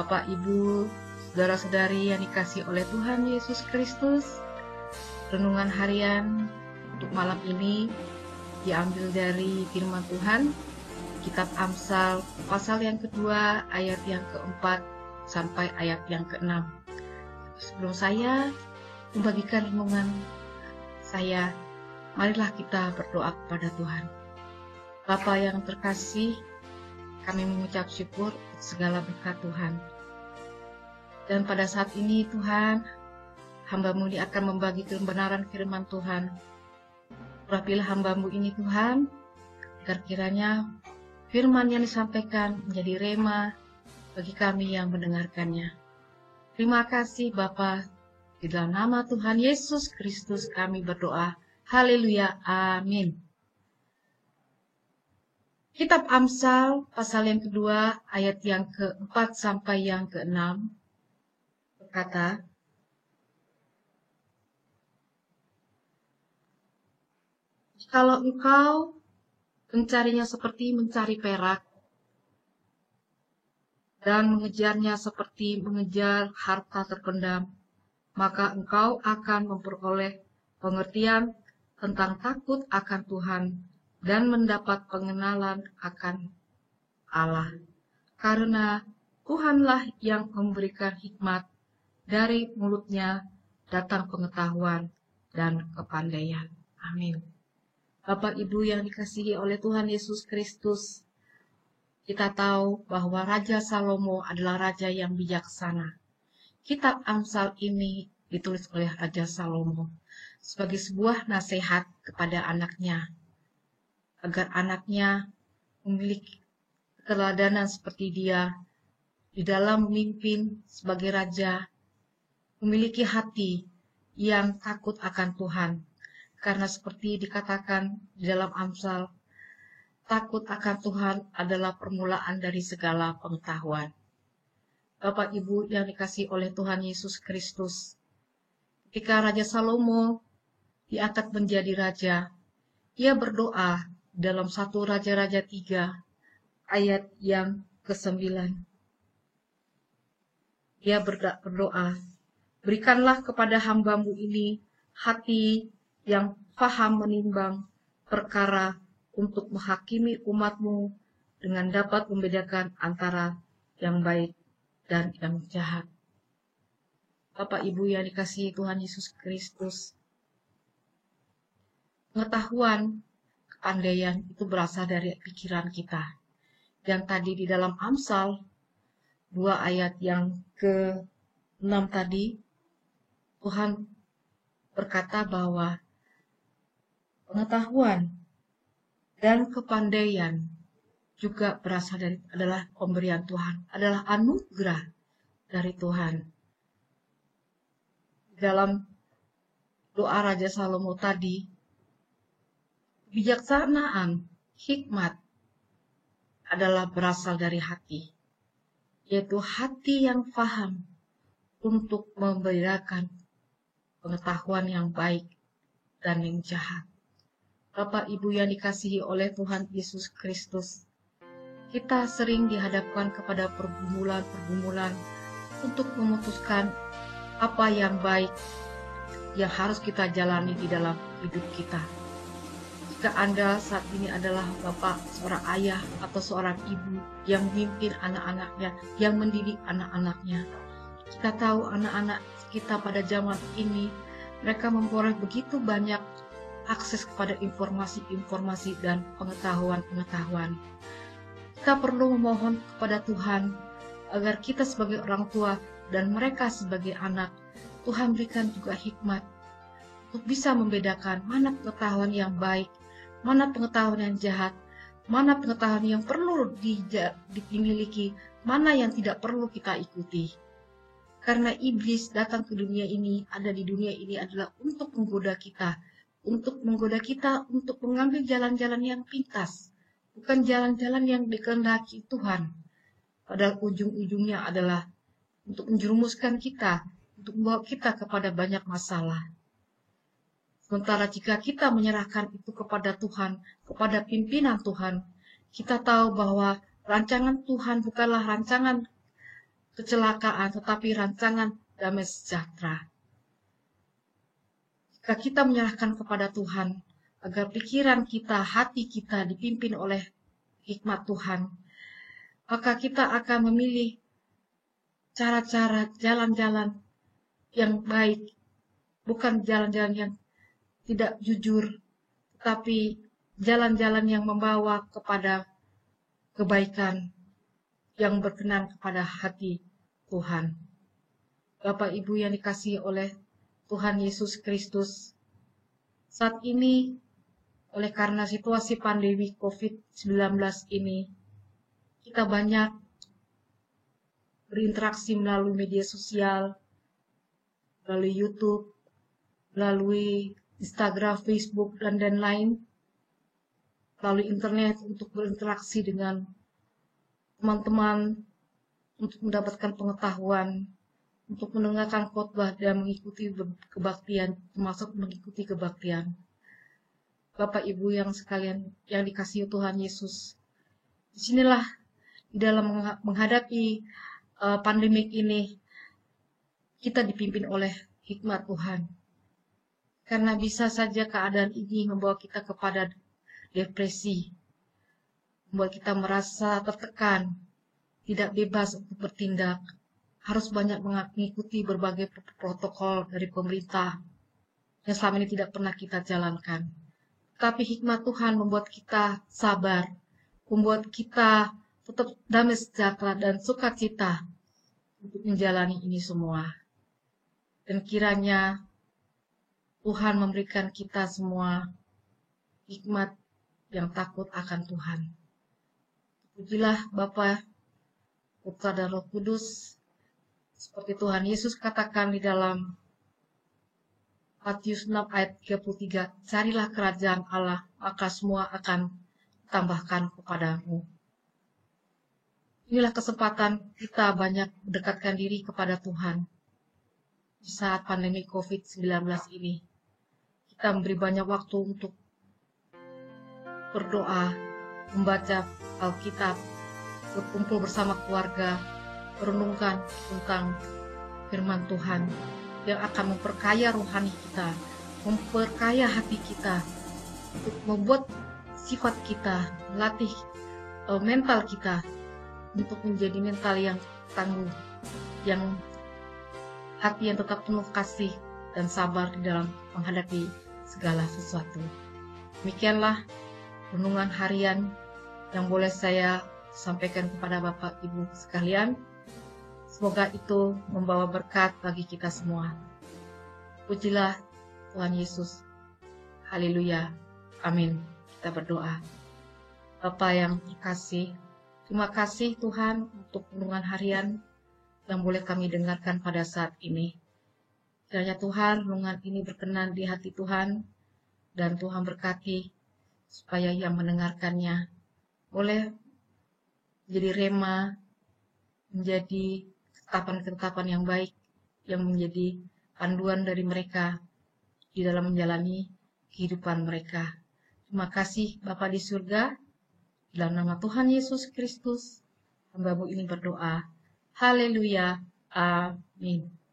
Bapak, Ibu, saudara-saudari yang dikasihi oleh Tuhan Yesus Kristus, renungan harian untuk malam ini diambil dari firman Tuhan, Kitab Amsal, pasal yang kedua, ayat yang keempat sampai ayat yang keenam. Sebelum saya membagikan renungan saya, marilah kita berdoa kepada Tuhan. Bapa yang terkasih, kami mengucap syukur untuk segala berkat Tuhan. Dan pada saat ini Tuhan, hamba-Mu ini akan membagi kebenaran firman Tuhan. Urapilah hamba-Mu ini Tuhan, agar kiranya firman yang disampaikan menjadi rema bagi kami yang mendengarkannya. Terima kasih Bapa, di dalam nama Tuhan Yesus Kristus kami berdoa. Haleluya, amin. Kitab Amsal, pasal yang kedua, ayat yang keempat sampai yang keenam, berkata, "Kalau engkau mencarinya seperti mencari perak, dan mengejarnya seperti mengejar harta terpendam, maka engkau akan memperoleh pengertian tentang takut akan Tuhan dan mendapat pengenalan akan Allah. Karena Tuhanlah yang memberikan hikmat, dari mulutnya datang pengetahuan dan kepandaian." Amin. Bapak Ibu yang dikasihi oleh Tuhan Yesus Kristus, kita tahu bahwa Raja Salomo adalah raja yang bijaksana. Kitab Amsal ini ditulis oleh Raja Salomo sebagai sebuah nasihat kepada anaknya, agar anaknya memiliki keteladanan seperti dia di dalam memimpin sebagai raja, memiliki hati yang takut akan Tuhan. Karena seperti dikatakan di dalam Amsal, takut akan Tuhan adalah permulaan dari segala pengetahuan. Bapak Ibu yang dikasihi oleh Tuhan Yesus Kristus, ketika Raja Salomo diangkat menjadi raja, ia berdoa dalam 1 Raja-Raja 3 ayat yang ke-9. Dia berdoa, "Berikanlah kepada hamba-Mu ini hati yang faham menimbang perkara untuk menghakimi umat-Mu dengan dapat membedakan antara yang baik dan yang jahat." Bapak Ibu yang dikasihi Tuhan Yesus Kristus, pengetahuan, kepandaian itu berasal dari pikiran kita. Dan tadi di dalam Amsal 2 ayat yang ke-6 tadi, Tuhan berkata bahwa pengetahuan dan kepandaian juga berasal dari adalah pemberian Tuhan, adalah anugerah dari Tuhan. Dalam doa Raja Salomo tadi, bijaksanaan, hikmat adalah berasal dari hati, yaitu hati yang faham untuk membedakan pengetahuan yang baik dan yang jahat. Bapak Ibu yang dikasihi oleh Tuhan Yesus Kristus, kita sering dihadapkan kepada pergumulan-pergumulan untuk memutuskan apa yang baik yang harus kita jalani di dalam hidup kita. Jika Anda saat ini adalah Bapak, seorang ayah atau seorang ibu yang memimpin anak-anaknya, yang mendidik anak-anaknya, kita tahu anak-anak kita pada zaman ini, mereka memperoleh begitu banyak akses kepada informasi-informasi dan pengetahuan-pengetahuan. Kita perlu memohon kepada Tuhan agar kita sebagai orang tua dan mereka sebagai anak, Tuhan berikan juga hikmat untuk bisa membedakan mana pengetahuan yang baik, mana pengetahuan yang jahat, mana pengetahuan yang perlu dimiliki, mana yang tidak perlu kita ikuti. Karena iblis datang ke dunia ini, ada di dunia ini adalah untuk menggoda kita, untuk mengambil jalan-jalan yang pintas, bukan jalan-jalan yang dikehendaki Tuhan. Padahal ujung-ujungnya adalah untuk menjerumuskan kita, untuk membawa kita kepada banyak masalah. Sementara jika kita menyerahkan itu kepada Tuhan, kepada pimpinan Tuhan, kita tahu bahwa rancangan Tuhan bukanlah rancangan kecelakaan, tetapi rancangan damai sejahtera. Jika kita menyerahkan kepada Tuhan, agar pikiran kita, hati kita dipimpin oleh hikmat Tuhan, maka kita akan memilih cara-cara, jalan-jalan yang baik, bukan jalan-jalan yang tidak jujur, tetapi jalan-jalan yang membawa kepada kebaikan yang berkenan kepada hati Tuhan. Bapak Ibu yang dikasihi oleh Tuhan Yesus Kristus, saat ini oleh karena situasi pandemi COVID-19 ini, kita banyak berinteraksi melalui media sosial, melalui YouTube, melalui Instagram, Facebook, dan lain-lain, melalui internet untuk berinteraksi dengan teman-teman, untuk mendapatkan pengetahuan, untuk mendengarkan khotbah dan mengikuti kebaktian, termasuk mengikuti kebaktian. Bapak Ibu yang sekalian yang dikasihi Tuhan Yesus, disinilah di dalam menghadapi pandemik ini, kita dipimpin oleh hikmat Tuhan. Karena bisa saja keadaan ini membawa kita kepada depresi, membuat kita merasa tertekan, tidak bebas untuk bertindak, harus banyak mengikuti berbagai protokol dari pemerintah yang selama ini tidak pernah kita jalankan. Tapi hikmat Tuhan membuat kita sabar, membuat kita tetap damai sejahtera dan sukacita untuk menjalani ini semua. Dan kiranya Tuhan memberikan kita semua hikmat yang takut akan Tuhan. Pujilah Bapa, Putra dan Roh Kudus, seperti Tuhan Yesus katakan di dalam Matius 6 ayat 33, carilah kerajaan Allah, maka semua akan ditambahkan kepadamu. Inilah kesempatan kita banyak mendekatkan diri kepada Tuhan di saat pandemi COVID-19 ini. Kita memberi banyak waktu untuk berdoa, membaca Alkitab, berkumpul bersama keluarga, merenungkan tentang firman Tuhan yang akan memperkaya rohani kita, memperkaya hati kita, untuk membuat sifat kita, melatih mental kita untuk menjadi mental yang tangguh, yang hati yang tetap penuh kasih dan sabar di dalam menghadapi segala sesuatu. Demikianlah renungan harian yang boleh saya sampaikan kepada Bapak Ibu sekalian. Semoga itu membawa berkat bagi kita semua. Pujilah Tuhan Yesus. Haleluya. Amin. Kita berdoa. Bapa yang terkasih, terima kasih Tuhan untuk renungan harian yang boleh kami dengarkan pada saat ini. Kiranya Tuhan, renungan ini berkenan di hati Tuhan, dan Tuhan berkati supaya yang mendengarkannya boleh menjadi rema, menjadi ketetapan-ketetapan yang baik, yang menjadi panduan dari mereka di dalam menjalani kehidupan mereka. Terima kasih Bapa di surga, dalam nama Tuhan Yesus Kristus, hamba-Mu ini berdoa. Haleluya. Amin.